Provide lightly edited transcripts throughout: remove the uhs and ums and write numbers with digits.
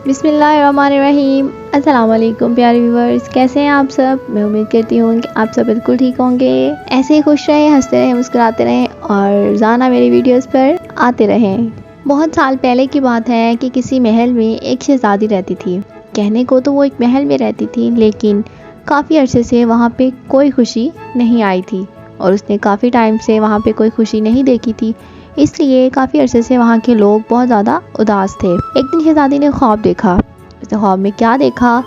بسم اللہ الرحمن الرحیم۔ السلام علیکم پیارے ویورز، کیسے ہیں آپ سب؟ میں امید کرتی ہوں کہ آپ سب بالکل ٹھیک ہوں گے۔ ایسے ہی خوش رہیں، ہنستے رہیں، مسکراتے رہیں اور روزانہ میری ویڈیوز پر آتے رہیں۔ بہت سال پہلے کی بات ہے کہ کسی محل میں ایک شہزادی رہتی تھی۔ کہنے کو تو وہ ایک محل میں رہتی تھی، لیکن کافی عرصے سے وہاں پہ کوئی خوشی نہیں آئی تھی اور اس نے کافی ٹائم سے وہاں پہ کوئی خوشی نہیں دیکھی تھی، اس لیے کافی عرصے سے وہاں کے لوگ بہت زیادہ اداس تھے۔ ایک دن شہزادی نے خواب دیکھا۔ اس نے خواب میں کیا دیکھا؟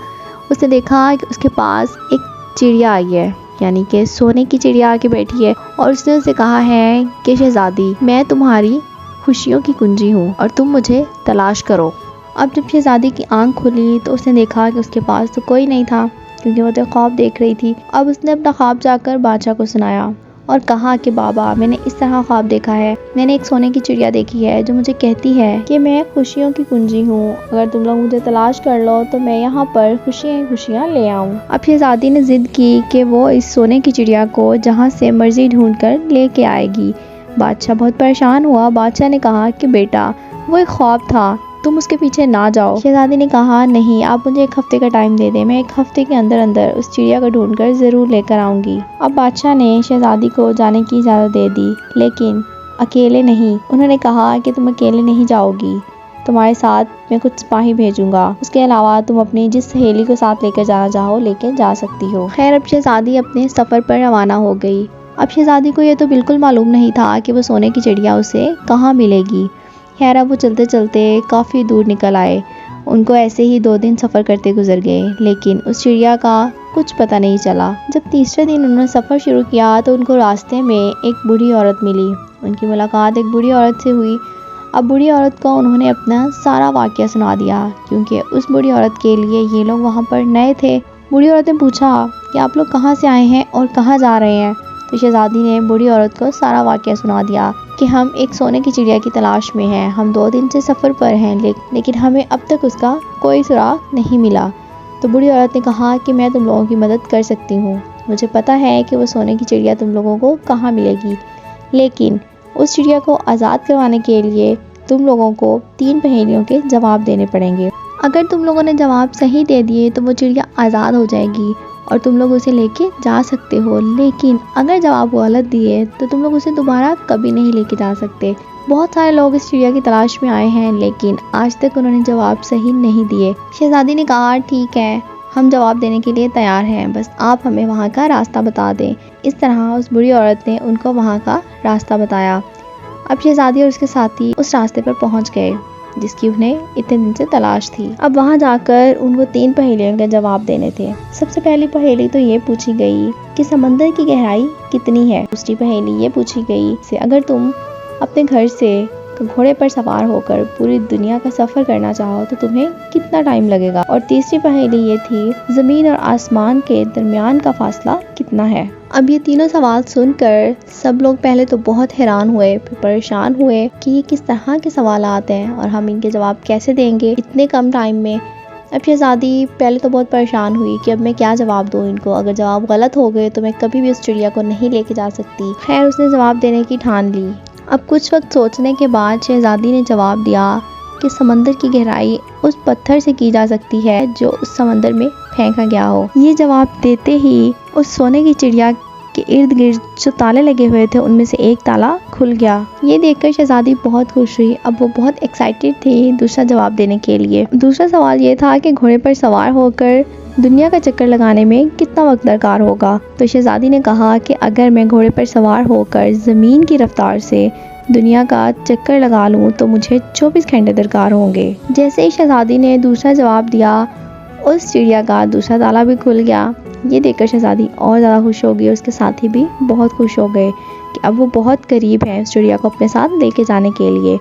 اس نے دیکھا کہ اس کے پاس ایک چڑیا آئی ہے، یعنی کہ سونے کی چڑیا آ کے بیٹھی ہے، اور اس نے اسے کہا ہے کہ شہزادی، میں تمہاری خوشیوں کی کنجی ہوں اور تم مجھے تلاش کرو۔ اب جب شہزادی کی آنکھ کھلی تو اس نے دیکھا کہ اس کے پاس تو کوئی نہیں تھا، کیونکہ وہ تو خواب دیکھ رہی تھی۔ اب اس نے اپنا خواب جا کر بادشاہ کو سنایا اور کہا کہ بابا، میں نے اس طرح خواب دیکھا ہے، میں نے ایک سونے کی چڑیا دیکھی ہے جو مجھے کہتی ہے کہ میں خوشیوں کی کنجی ہوں، اگر تم لوگ مجھے تلاش کر لو تو میں یہاں پر خوشیاں لے آؤں۔ اب شہزادی نے ضد کی کہ وہ اس سونے کی چڑیا کو جہاں سے مرضی ڈھونڈ کر لے کے آئے گی۔ بادشاہ بہت پریشان ہوا۔ بادشاہ نے کہا کہ بیٹا، وہ ایک خواب تھا، تم اس کے پیچھے نہ جاؤ۔ شہزادی نے کہا نہیں، آپ مجھے 1 ہفتے کا ٹائم دے دیں، میں 1 ہفتے کے اندر اس چڑیا کو ڈھونڈ کر ضرور لے کر آؤں گی۔ اب بادشاہ نے شہزادی کو جانے کی اجازت دے دی، لیکن اکیلے نہیں۔ انہوں نے کہا کہ تم اکیلے نہیں جاؤ گی، تمہارے ساتھ میں کچھ سپاہی بھیجوں گا، اس کے علاوہ تم اپنی جس سہیلی کو ساتھ لے کر جانا چاہو لے کے جا سکتی ہو۔ خیر، اب شہزادی اپنے سفر پر روانہ ہو گئی۔ اب شہزادی کو یہ تو بالکل معلوم نہیں تھا کہ وہ سونے کی چڑیا اسے کہاں ملے گی۔ خیر، اب وہ چلتے چلتے کافی دور نکل آئے۔ ان کو ایسے ہی 2 دن سفر کرتے گزر گئے، لیکن اس چڑیا کا کچھ پتہ نہیں چلا۔ جب تیسرے دن انہوں نے سفر شروع کیا تو ان کو راستے میں ایک بوڑھی عورت ملی۔ ان کی ملاقات ایک بوڑھی عورت سے ہوئی۔ اب بوڑھی عورت کو انہوں نے اپنا سارا واقعہ سنا دیا، کیونکہ اس بوڑھی عورت کے لیے یہ لوگ وہاں پر نئے تھے۔ بوڑھی عورت نے پوچھا کہ آپ لوگ کہاں سے آئے ہیں اور کہاں جا رہے ہیں؟ تو شہزادی نے بوڑھی عورت کو سارا واقعہ سنا دیا کہ ہم ایک سونے کی چڑیا کی تلاش میں ہیں، ہم 2 دن سے سفر پر ہیں، لیکن ہمیں اب تک اس کا کوئی سراغ نہیں ملا۔ تو بوڑھی عورت نے کہا کہ میں تم لوگوں کی مدد کر سکتی ہوں، مجھے پتہ ہے کہ وہ سونے کی چڑیا تم لوگوں کو کہاں ملے گی، لیکن اس چڑیا کو آزاد کروانے کے لیے تم لوگوں کو 3 پہیلیوں کے جواب دینے پڑیں گے۔ اگر تم لوگوں نے جواب صحیح دے دیے تو وہ چڑیا آزاد ہو جائے گی اور تم لوگ اسے لے کے جا سکتے ہو، لیکن اگر جواب غلط دیے تو تم لوگ اسے دوبارہ کبھی نہیں لے کے جا سکتے۔ بہت سارے لوگ اس چڑیا کی تلاش میں آئے ہیں، لیکن آج تک انہوں نے جواب صحیح نہیں دیے۔ شہزادی نے کہا ٹھیک ہے، ہم جواب دینے کے لیے تیار ہیں، بس آپ ہمیں وہاں کا راستہ بتا دیں۔ اس طرح اس بڑی عورت نے ان کو وہاں کا راستہ بتایا۔ اب شہزادی اور اس کے ساتھی اس راستے پر پہنچ گئے جس کی انہیں اتنے دن سے تلاش تھی۔ اب وہاں جا کر ان کو 3 پہیلیوں کے جواب دینے تھے۔ سب سے پہلی پہیلی تو یہ پوچھی گئی کہ سمندر کی گہرائی کتنی ہے۔ دوسری پہیلی یہ پوچھی گئی کہ اگر تم اپنے گھر سے گھوڑے پر سوار ہو کر پوری دنیا کا سفر کرنا چاہو تو تمہیں کتنا ٹائم لگے گا۔ اور تیسری پہیلی یہ تھی زمین اور آسمان کے درمیان کا فاصلہ کتنا ہے۔ اب یہ تینوں سوال سن کر سب لوگ پہلے تو بہت حیران ہوئے، پھر پریشان ہوئے کہ یہ کس طرح کے سوالات ہیں اور ہم ان کے جواب کیسے دیں گے اتنے کم ٹائم میں۔ اب شہزادی پہلے تو بہت پریشان ہوئی کہ اب میں کیا جواب دوں ان کو، اگر جواب غلط ہو گئے تو میں کبھی بھی اس چڑیا کو نہیں لے کے جا سکتی۔ خیر، اس نے جواب دینے کی ٹھان لی۔ اب کچھ وقت سوچنے کے بعد شہزادی نے جواب دیا کہ سمندر کی گہرائی اس پتھر سے کی جا سکتی ہے جو اس سمندر میں پھینکا گیا ہو۔ یہ جواب دیتے ہی اس سونے کی چڑیا کے ارد گرد جو تالے لگے ہوئے تھے ان میں سے ایک تالا کھل گیا۔ یہ دیکھ کر شہزادی بہت خوش ہوئی۔ اب وہ بہت ایکسائٹیڈ تھی دوسرا جواب دینے کے لیے۔ دوسرا سوال یہ تھا کہ گھوڑے پر سوار ہو کر دنیا کا چکر لگانے میں کتنا وقت درکار ہوگا۔ تو شہزادی نے کہا کہ اگر میں گھوڑے پر سوار ہو کر زمین کی رفتار سے دنیا کا چکر لگا لوں تو مجھے 24 گھنٹے درکار ہوں گے۔ جیسے ہی شہزادی نے دوسرا جواب دیا اس چڑیا کا دوسرا تالا بھی کھل گیا۔ یہ دیکھ کر شہزادی اور زیادہ خوش ہو گئی اور اس کے ساتھی بھی بہت خوش ہو گئے کہ اب وہ بہت قریب ہیں اس چڑیا کو اپنے ساتھ لے کے جانے کے لیے۔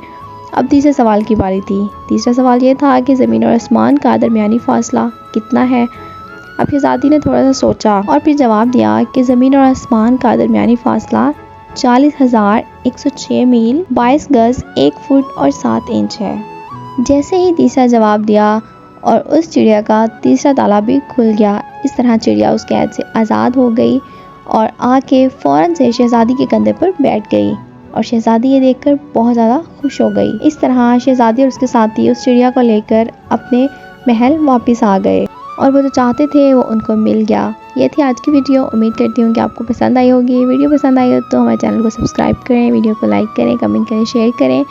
اب تیسرے سوال کی باری تھی۔ تیسرا سوال یہ تھا کہ زمین اور آسمان کا درمیانی فاصلہ کتنا ہے۔ اب شہزادی نے تھوڑا سا سوچا اور پھر جواب دیا کہ زمین اور آسمان کا درمیانی فاصلہ 40,106 میل 22 گز 1 فٹ اور 7 انچ ہے۔ جیسے ہی تیسرا جواب دیا اور اس چڑیا کا تیسرا تالا بھی کھل گیا، اس طرح چڑیا اس قید سے آزاد ہو گئی اور آ کے فوراً سے شہزادی کے کندھے پر بیٹھ گئی اور شہزادی یہ دیکھ کر بہت زیادہ خوش ہو گئی۔ اس طرح شہزادی اور اس کے ساتھی اس چڑیا کو لے کر اپنے محل واپس آ گئے اور وہ جو چاہتے تھے وہ ان کو مل گیا۔ یہ تھی آج کی ویڈیو، امید کرتی ہوں کہ آپ کو پسند آئی ہوگی۔ ویڈیو پسند آئی ہو تو ہمارے چینل کو سبسکرائب کریں، ویڈیو کو لائک کریں، کمنٹ کریں، شیئر کریں،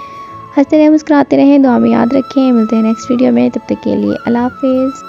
ہنستے رہیں مسکراتے رہیں، دعا میں یاد رکھیں۔ ملتے ہیں نیکسٹ ویڈیو میں، تب تک کے لیے اللہ حافظ۔